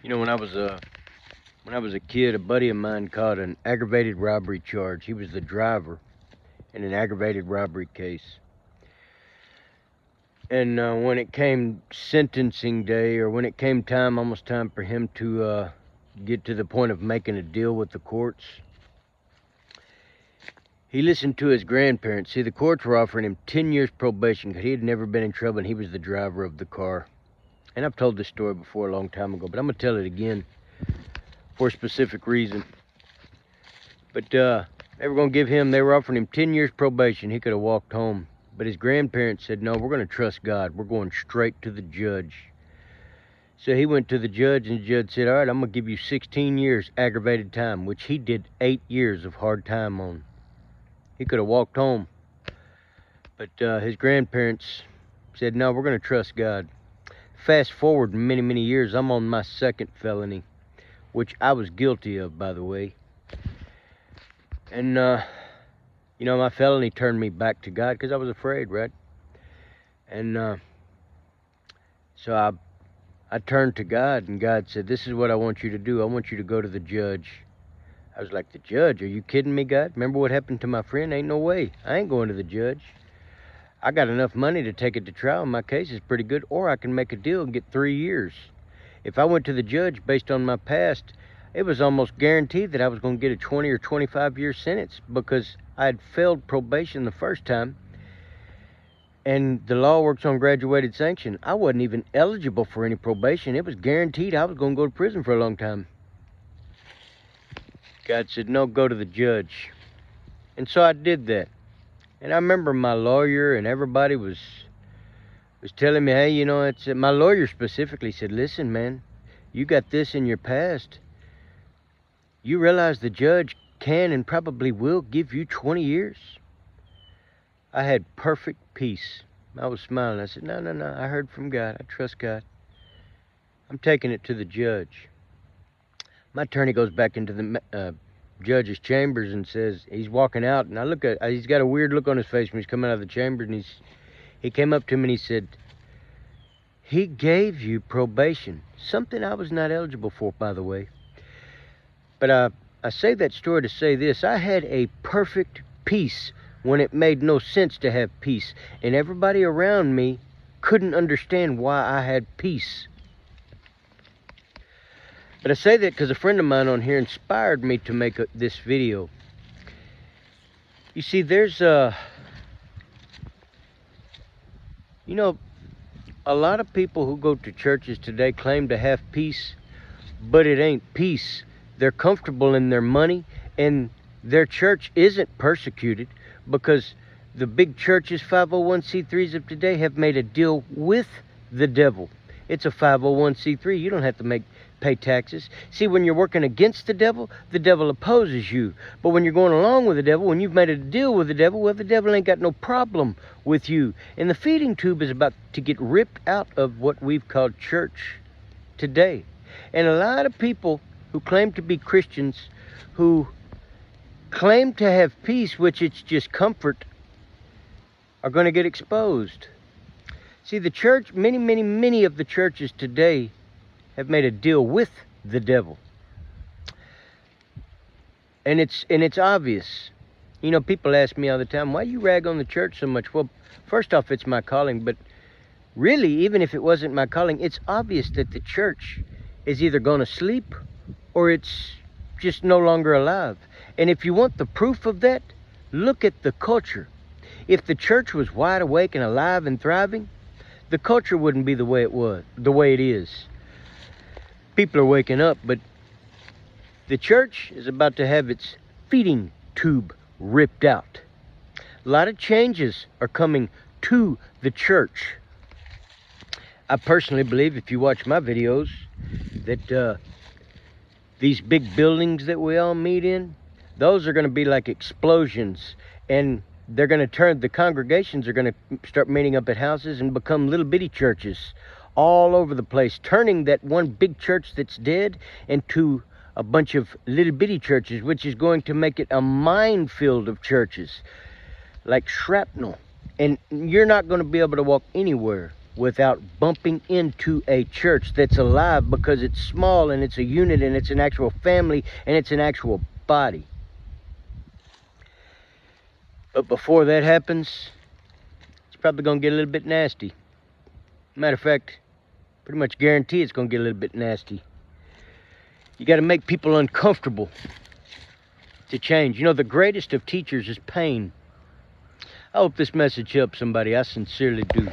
You know, when I was a kid, a buddy of mine caught an aggravated robbery charge. He was the driver in an aggravated robbery case. And when it came sentencing day, or when it came time, almost time for him to get to the point of making a deal with the courts, he listened to his grandparents. See, the courts were offering him 10 years probation because he had never been in trouble and he was the driver of the car. And I've told this story before a long time ago, but I'm going to tell it again for a specific reason. But they were offering him 10 years probation. He could have walked home. But his grandparents said, no, we're going to trust God. We're going straight to the judge. So he went to the judge, and the judge said, all right, I'm going to give you 16 years aggravated time, which he did 8 years of hard time on. He could have walked home. But his grandparents said, no, we're going to trust God. Fast forward many, many years, I'm on my second felony, which I was guilty of, by the way. And, you know, my felony turned me back to God because I was afraid, right? And so I turned to God, and God said, this is what I want you to do. I want you to go to the judge. I was like, the judge? Are you kidding me, God? Remember what happened to my friend? Ain't no way. I ain't going to the judge. I got enough money to take it to trial. My case is pretty good, or I can make a deal and get 3 years. If I went to the judge based on my past, it was almost guaranteed that I was going to get a 20 or 25 year sentence because I had failed probation the first time. And the law works on graduated sanction. I wasn't even eligible for any probation. It was guaranteed I was going to go to prison for a long time. God said, no, go to the judge. And so I did that. And I remember my lawyer and everybody was telling me, hey, you know, my lawyer specifically said, listen, man, you got this in your past. You realize the judge can and probably will give you 20 years? I had perfect peace. I was smiling. I said, no, I heard from God. I trust God. I'm taking it to the judge. My attorney goes back into the judge's chambers and says, he's walking out, and he's got a weird look on his face when he's coming out of the chamber, and he came up to me and he said, he gave you probation, something I was not eligible for, by the way. But I say that story to say this. I had a perfect peace when it made no sense to have peace, and everybody around me couldn't understand why I had peace. But I say that because a friend of mine on here inspired me to make this video. You see, there's you know, a lot of people who go to churches today claim to have peace, but it ain't peace. They're comfortable in their money, and their church isn't persecuted because the big churches, 501c3s of today, have made a deal with the devil. It's a 501c3. You don't have to pay taxes. See, when you're working against the devil opposes you. But when you're going along with the devil, when you've made a deal with the devil, well, the devil ain't got no problem with you. And the feeding tube is about to get ripped out of what we've called church today. And a lot of people who claim to be Christians, who claim to have peace, which it's just comfort, are going to get exposed. See, the church, many of the churches today have made a deal with the devil. And it's obvious. You know, people ask me all the time, why do you rag on the church so much? Well, first off, it's my calling, but really, even if it wasn't my calling, it's obvious that the church is either going to sleep or it's just no longer alive. And if you want the proof of that, look at the culture. If the church was wide awake and alive and thriving, the culture wouldn't be the way it is. People are waking up, but the church is about to have its feeding tube ripped out. A lot of changes are coming to the church. I personally believe, if you watch my videos, that these big buildings that we all meet in, those are going to be like explosions, and they're going to turn, the congregations are going to start meeting up at houses and become little bitty churches all over the place, turning that one big church that's dead into a bunch of little bitty churches, which is going to make it a minefield of churches, like shrapnel. And you're not going to be able to walk anywhere without bumping into a church that's alive, because it's small and it's a unit and it's an actual family and it's an actual body. But before that happens, it's probably going to get a little bit nasty. Matter of fact, pretty much guarantee it's going to get a little bit nasty. You got to make people uncomfortable to change. You know, the greatest of teachers is pain. I hope this message helps somebody. I sincerely do.